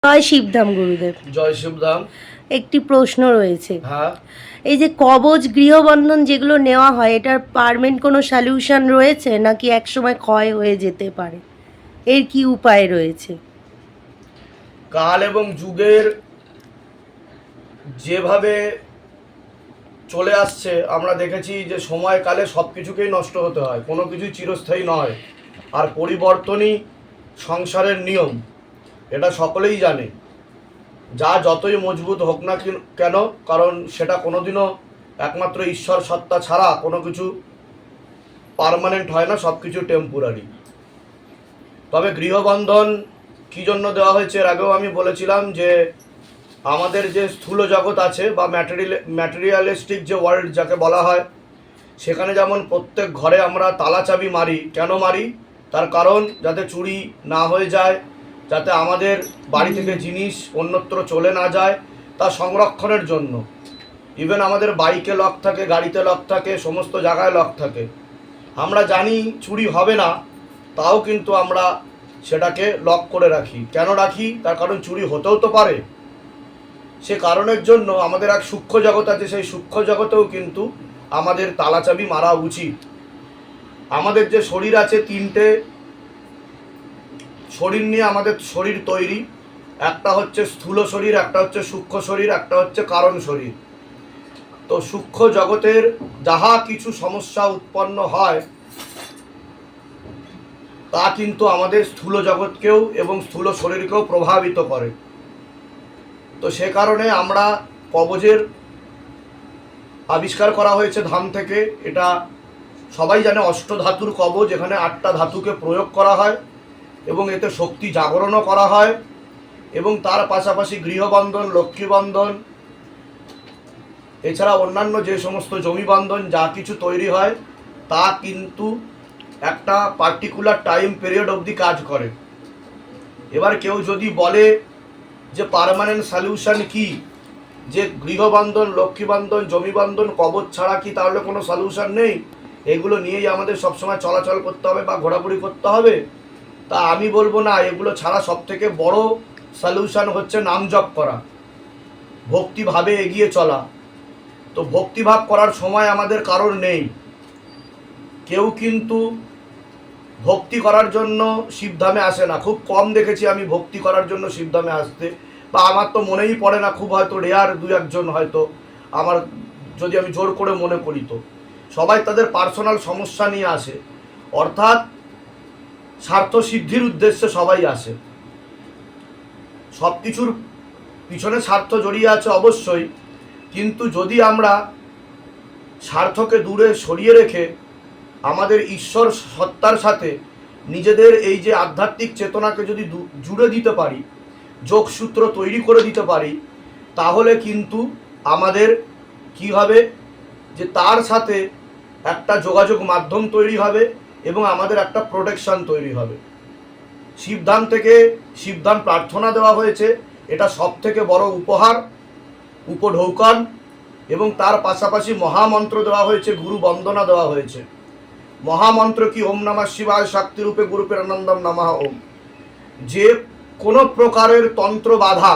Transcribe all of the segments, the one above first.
জয় শিবধাম গুরুদেব। জয় শিবধাম। একটি প্রশ্ন রয়েছে। হ্যাঁ, এই যে কবচ গৃহবন্ধন যেগুলো নেওয়া হয়, এটার পার্মানেন্ট কোনো সলিউশন রয়েছে নাকি একসময় ক্ষয় হয়ে যেতে পারে? এর কি উপায় রয়েছে? কাল এবং যুগের যেভাবে চলে আসছে আমরা দেখেছি যে সময়কালে সব কিছুকেই নষ্ট হতে হয়, কোনো কিছুই চিরস্থায়ী নয়। আর পরিবর্তনই সংসারের নিয়ম, এটা সকলেই জানে। যা যতই মজবুত হোক না কেন, কারণ সেটা কোনোদিনও একমাত্র ঈশ্বর সত্তা ছাড়া কোনো কিছু পার্মানেন্ট হয় না, সব কিছু টেম্পোরারি। তবে গৃহবন্ধন কী জন্য দেওয়া হয়েছে এর আগেও আমি বলেছিলাম যে আমাদের যে স্থূল জগৎ আছে বা ম্যাটেরিয়ালিস্টিক যে ওয়ার্ল্ড যাকে বলা হয়, সেখানে যেমন প্রত্যেক ঘরে আমরা তালা চাবি মারি। কেন মারি? তার কারণ যাতে চুরি না হয়ে যায়, যাতে আমাদের বাড়ি থেকে জিনিস অন্যত্র চলে না যায়, তা সংরক্ষণের জন্য। ইভেন আমাদের বাইকে লক থাকে, গাড়িতে লক থাকে, সমস্ত জায়গায় লক থাকে। আমরা জানি চুরি হবে না, তাও কিন্তু আমরা সেটাকে লক করে রাখি। কেন রাখি? তার কারণ চুরি হতেও তো পারে। সে কারণের জন্য আমাদের এক সূক্ষ্ম জগৎ আছে, সেই সূক্ষ্ম জগতেও কিন্তু আমাদের তালাচাবি মারা উচিত। আমাদের যে শরীর আছে, তিনটে শরীর নিয়ে আমাদের শরীর তৈরি। একটা হচ্ছে স্থূল শরীর, একটা হচ্ছে সূক্ষ্ম শরীর, একটা হচ্ছে কারণ শরীর। তো সূক্ষ্ম জগতের যাহা কিছু সমস্যা উৎপন্ন হয় তা কিন্তু আমাদের স্থূল জগৎকেও এবং স্থূল শরীরকেও প্রভাবিত করে। তো সে কারণে আমরা কবচের আবিষ্কার করা হয়েছে ধাম থেকে। এটা সবাই জানে, অষ্টধাতুর কবচ, যেখানে 8টা ধাতুকে প্রয়োগ করা হয় এবং এতে শক্তি জাগরণও করা হয়। এবং তার পাশাপাশি গৃহবন্ধন, লক্ষ্মীবন্ধন, এছাড়া অন্যান্য যে সমস্ত জমি বন্ধন যা কিছু তৈরি হয় তা কিন্তু একটা পার্টিকুলার টাইম পিরিয়ড অবধি কাজ করে। এবার কেউ যদি বলে যে পার্মানেন্ট সলিউশন কি, যে গৃহবন্ধন, লক্ষ্মীবন্ধন, জমি বন্ধন, কবচ ছাড়া কি তাহলে কোনো সলিউশন নেই, এগুলো নিয়েই আমাদের সবসময় চলাচল করতে হবে বা ঘোরাঘুরি করতে হবে? তা আমি বলবো না, এগুলো ছাড়া সবথেকে বড় সলিউশন হচ্ছে নাম জপ করা, ভক্তিভাবে এগিয়ে চলা। তো ভক্তিভাব করার সময় আমাদের কারোর নেই। কেউ কিন্তু ভক্তি করার জন্য শিবধামে আসে না, খুব কম দেখেছি আমি ভক্তি করার জন্য শিবধামে আসতে, বা আমার তো মনেই পড়ে না, খুব হয়তো রেয়ার 2-1 হয়তো, আমার যদি আমি জোর করে মনে করি। তো সবাই তাদের পার্সোনাল সমস্যা নিয়ে আসে, অর্থাৎ স্বার্থ সিদ্ধির উদ্দেশ্যে সবাই আসে। সব কিছুর পিছনে স্বার্থ জড়িয়ে আছে অবশ্যই, কিন্তু যদি আমরা স্বার্থকে দূরে সরিয়ে রেখে আমাদের ঈশ্বর সত্তার সাথে নিজেদের এই যে আধ্যাত্মিক চেতনাকে যদি জুড়ে দিতে পারি, যোগসূত্র তৈরি করে দিতে পারি, তাহলে কিন্তু আমাদের কি হবে, যে তার সাথে একটা যোগাযোগ মাধ্যম তৈরি হবে এবং আমাদের একটা প্রোটেকশন তৈরি হবে। শিবধাম থেকে শিবধাম প্রার্থনা দেওয়া হয়েছে, এটা সব থেকে বড় উপহার, উপঢৌকন। এবং তার পাশাপাশি মহামন্ত্র দেওয়া হয়েছে, গুরু বন্দনা দেওয়া হয়েছে। মহামন্ত্র কি? ওম নমঃ শিবায় শক্তিরূপে গুরুপের আনন্দম নমঃ ওম। যে কোনো প্রকারের তন্ত্র বাধা,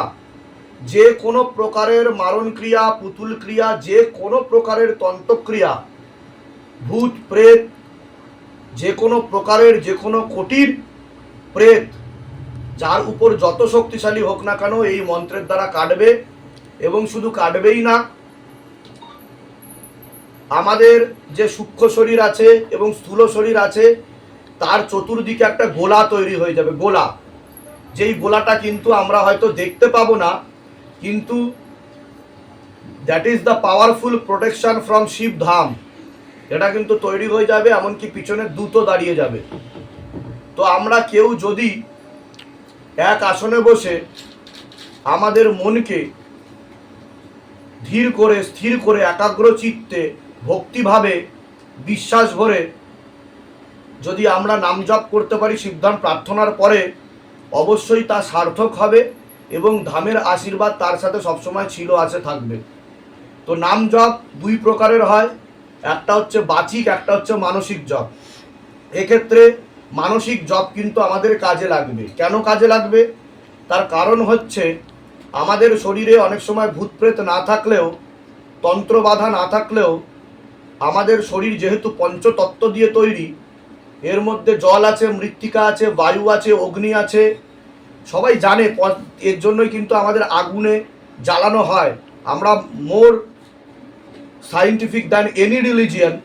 যে কোনো প্রকারের মারণ ক্রিয়া, পুতুল ক্রিয়া, যে কোনো প্রকারের তন্ত্রক্রিয়া, ভূত প্রেত, যে কোনো প্রকারের, যে কোনো কোটির প্রেত, যার উপর যত শক্তিশালী হোক না কেন, এই মন্ত্রের দ্বারা কাটবে। এবং শুধু কাটবেই না, আমাদের যে সূক্ষ্ম শরীর আছে এবং স্থূল শরীর আছে, তার চতুর্দিকে একটা গোলা তৈরি হয়ে যাবে। গোলা, যেই গোলাটা কিন্তু আমরা হয়তো দেখতে পাবো না, কিন্তু that is the powerful protection from Shivdham. এটা কিন্তু তৈরি হয়ে যাবে, এমনকি পিছনে দূতও দাঁড়িয়ে যাবে। তো আমরা কেউ যদি এক আসনে বসে আমাদের মনকে ধীর করে, স্থির করে, একাগ্র চিত্তে, ভক্তিভাবে, বিশ্বাস ভরে যদি আমরা নাম জপ করতে পারি শিবধাম প্রার্থনার পরে, অবশ্যই তা সার্থক হবে এবং ধামের আশীর্বাদ তার সাথে সবসময় ছিল, আছে, থাকবে। তো নাম জপ 2 প্রকারের হয়, একটা হচ্ছে বাচিক, একটা হচ্ছে মানসিক জপ। এক্ষেত্রে মানসিক জপ কিন্তু আমাদের কাজে লাগবে। কেন কাজে লাগবে? তার কারণ হচ্ছে আমাদের শরীরে অনেক সময় ভূতপ্রেত না থাকলেও, তন্ত্রবাধা না থাকলেও, আমাদের শরীর যেহেতু পঞ্চতত্ত্ব দিয়ে তৈরি, এর মধ্যে জল আছে, মৃত্তিকা আছে, বায়ু আছে, অগ্নি আছে, সবাই জানে। এর জন্যই কিন্তু আমাদের আগুনে জ্বালানো হয়। আমরা মোর সায়েন্টিফিক দ্যান এনি রিলিজিয়ান।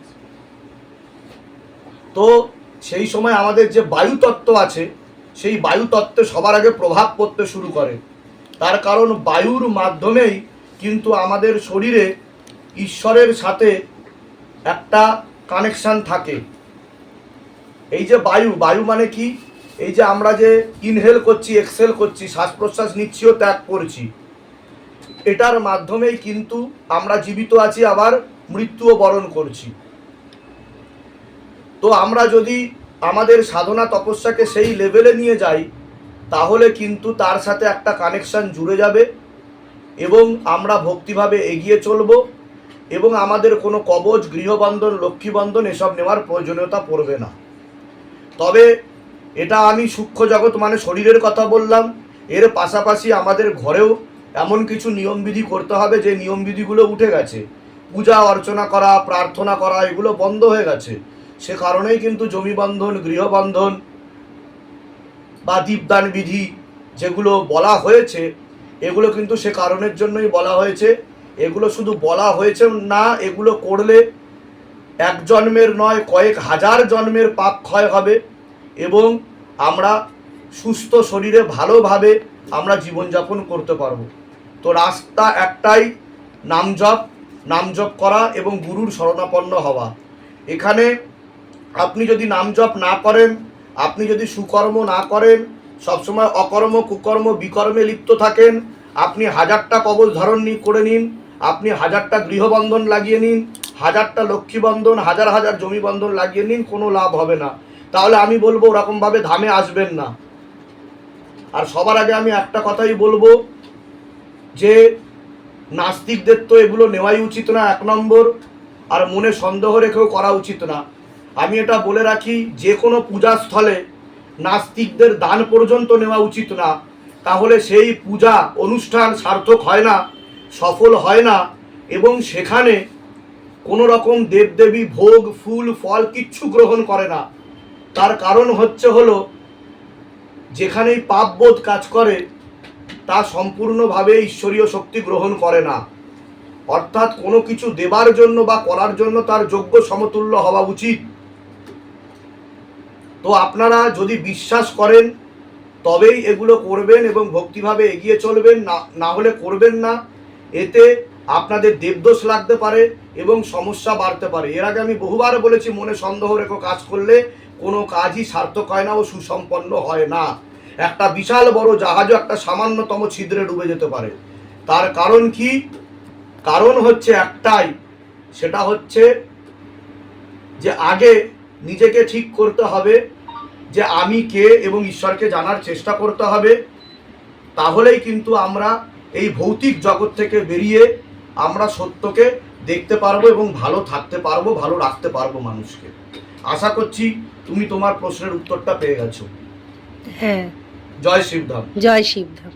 তো সেই সময় আমাদের যে বায়ুতত্ত্ব আছে, সেই বায়ুতত্ত্বে সবার আগে প্রভাব পড়তে শুরু করে। তার কারণ বায়ুর মাধ্যমেই কিন্তু আমাদের শরীরে ঈশ্বরের সাথে একটা কানেকশান থাকে। এই যে বায়ু, বায়ু মানে কি? এই যে আমরা যে ইনহেল করছি, এক্সেল করছি, শ্বাস প্রশ্বাস নিচ্ছি ও ত্যাগ করছি, এটার মাধ্যমেই কিন্তু আমরা জীবিত আছি, আবার মৃত্যুও বরণ করছি। তো আমরা যদি আমাদের সাধনা তপস্যাকে সেই লেভেলে নিয়ে যাই, তাহলে কিন্তু তার সাথে একটা কানেকশান জুড়ে যাবে এবং আমরা ভক্তিভাবে এগিয়ে চলব এবং আমাদের কোনো কবচ, গৃহবন্ধন, লক্ষ্মীবন্ধন এসব নেওয়ার প্রয়োজনীয়তা পড়বে না। তবে এটা আমি সূক্ষ্ম জগৎ মানে শরীরের কথা বললাম। এর পাশাপাশি আমাদের ঘরেও এমন কিছু নিয়মবিধি করতে হবে যে নিয়মবিধিগুলো উঠে গেছে। পূজা অর্চনা করা, প্রার্থনা করা, এগুলো বন্ধ হয়ে গেছে। সে কারণেই কিন্তু জমিবন্ধন, গৃহবন্ধন বা দীপদান বিধি যেগুলো বলা হয়েছে, এগুলো কিন্তু সে কারণের জন্যই বলা হয়েছে। এগুলো শুধু বলা হয়েছে না, এগুলো করলে এক জন্মের নয়, কয়েক হাজার জন্মের পাপ ক্ষয় হবে এবং আমরা সুস্থ শরীরে ভালোভাবে আমরা জীবনযাপন করতে পারবো। তো রাস্তা একটাই, নাম জপ করা এবং গুরুর শরণাপন্ন হওয়া। এখানে আপনি যদি নাম জপ না করেন, আপনি যদি সুকর্ম না করেন, সবসময় অকর্ম, কুকর্ম, বিকর্মে লিপ্ত থাকেন, আপনি 1000টা কবচ ধারণ করে নিন, আপনি 1000টা গৃহবন্ধন লাগিয়ে নিন, 1000টা লক্ষ্মীবন্ধন, হাজার হাজার জমিবন্ধন লাগিয়ে নিন, কোনো লাভ হবে না। তাহলে আমি বলবো ওরকমভাবে ধামে আসবেন না। আর সবার আগে আমি একটা কথাই বলবো যে নাস্তিকদের তো এগুলো নেওয়াই উচিত না, 1 নম্বর। আর মনে সন্দেহ রেখেও করা উচিত না। আমি এটা বলে রাখি, যে কোনো পূজাস্থলে নাস্তিকদের দান পর্যন্ত নেওয়া উচিত না। তাহলে সেই পূজা অনুষ্ঠান সার্থক হয় না, সফল হয় না এবং সেখানে কোনো রকম দেবদেবী ভোগ, ফুল, ফল কিচ্ছু গ্রহণ করে না। তার কারণ হলো যেখানেই পাপবোধ কাজ করে তা সম্পূর্ণভাবে ঈশ্বরীয় শক্তি গ্রহণ করে না। অর্থাৎ কোনো কিছু দেবার জন্য বা করার জন্য তার যোগ্য সমতুল্য হওয়া উচিত। তো আপনারা যদি বিশ্বাস করেন তবেই এগুলো করবেন এবং ভক্তিভাবে এগিয়ে চলবেন, না হলে করবেন না। এতে আপনাদের দেবদোষ লাগতে পারে এবং সমস্যা বাড়তে পারে। এর আগে আমি বহুবার বলেছি, মনে সন্দেহ রেখে কাজ করলে কোনো কাজই সার্থক হয় না ও সুসম্পন্ন হয় না। একটা বিশাল বড় জাহাজও একটা সামান্যতম ছিদ্রে ডুবে যেতে পারে। তার কারণ কি? কারণ হচ্ছে একটাই, সেটা হচ্ছে যে আগে নিজেকে ঠিক করতে হবে যে আমি কে এবং ঈশ্বরকে জানার চেষ্টা করতে হবে। তাহলেই কিন্তু আমরা এই ভৌতিক জগৎ থেকে বেরিয়ে আমরা সত্যকে দেখতে পারবো এবং ভালো থাকতে পারবো, ভালো রাখতে পারবো মানুষকে। আশা করছি তুমি তোমার প্রশ্নের উত্তরটা পেয়ে গেছো। হ্যাঁ। জয় শিবধাম। জয় শিবধাম।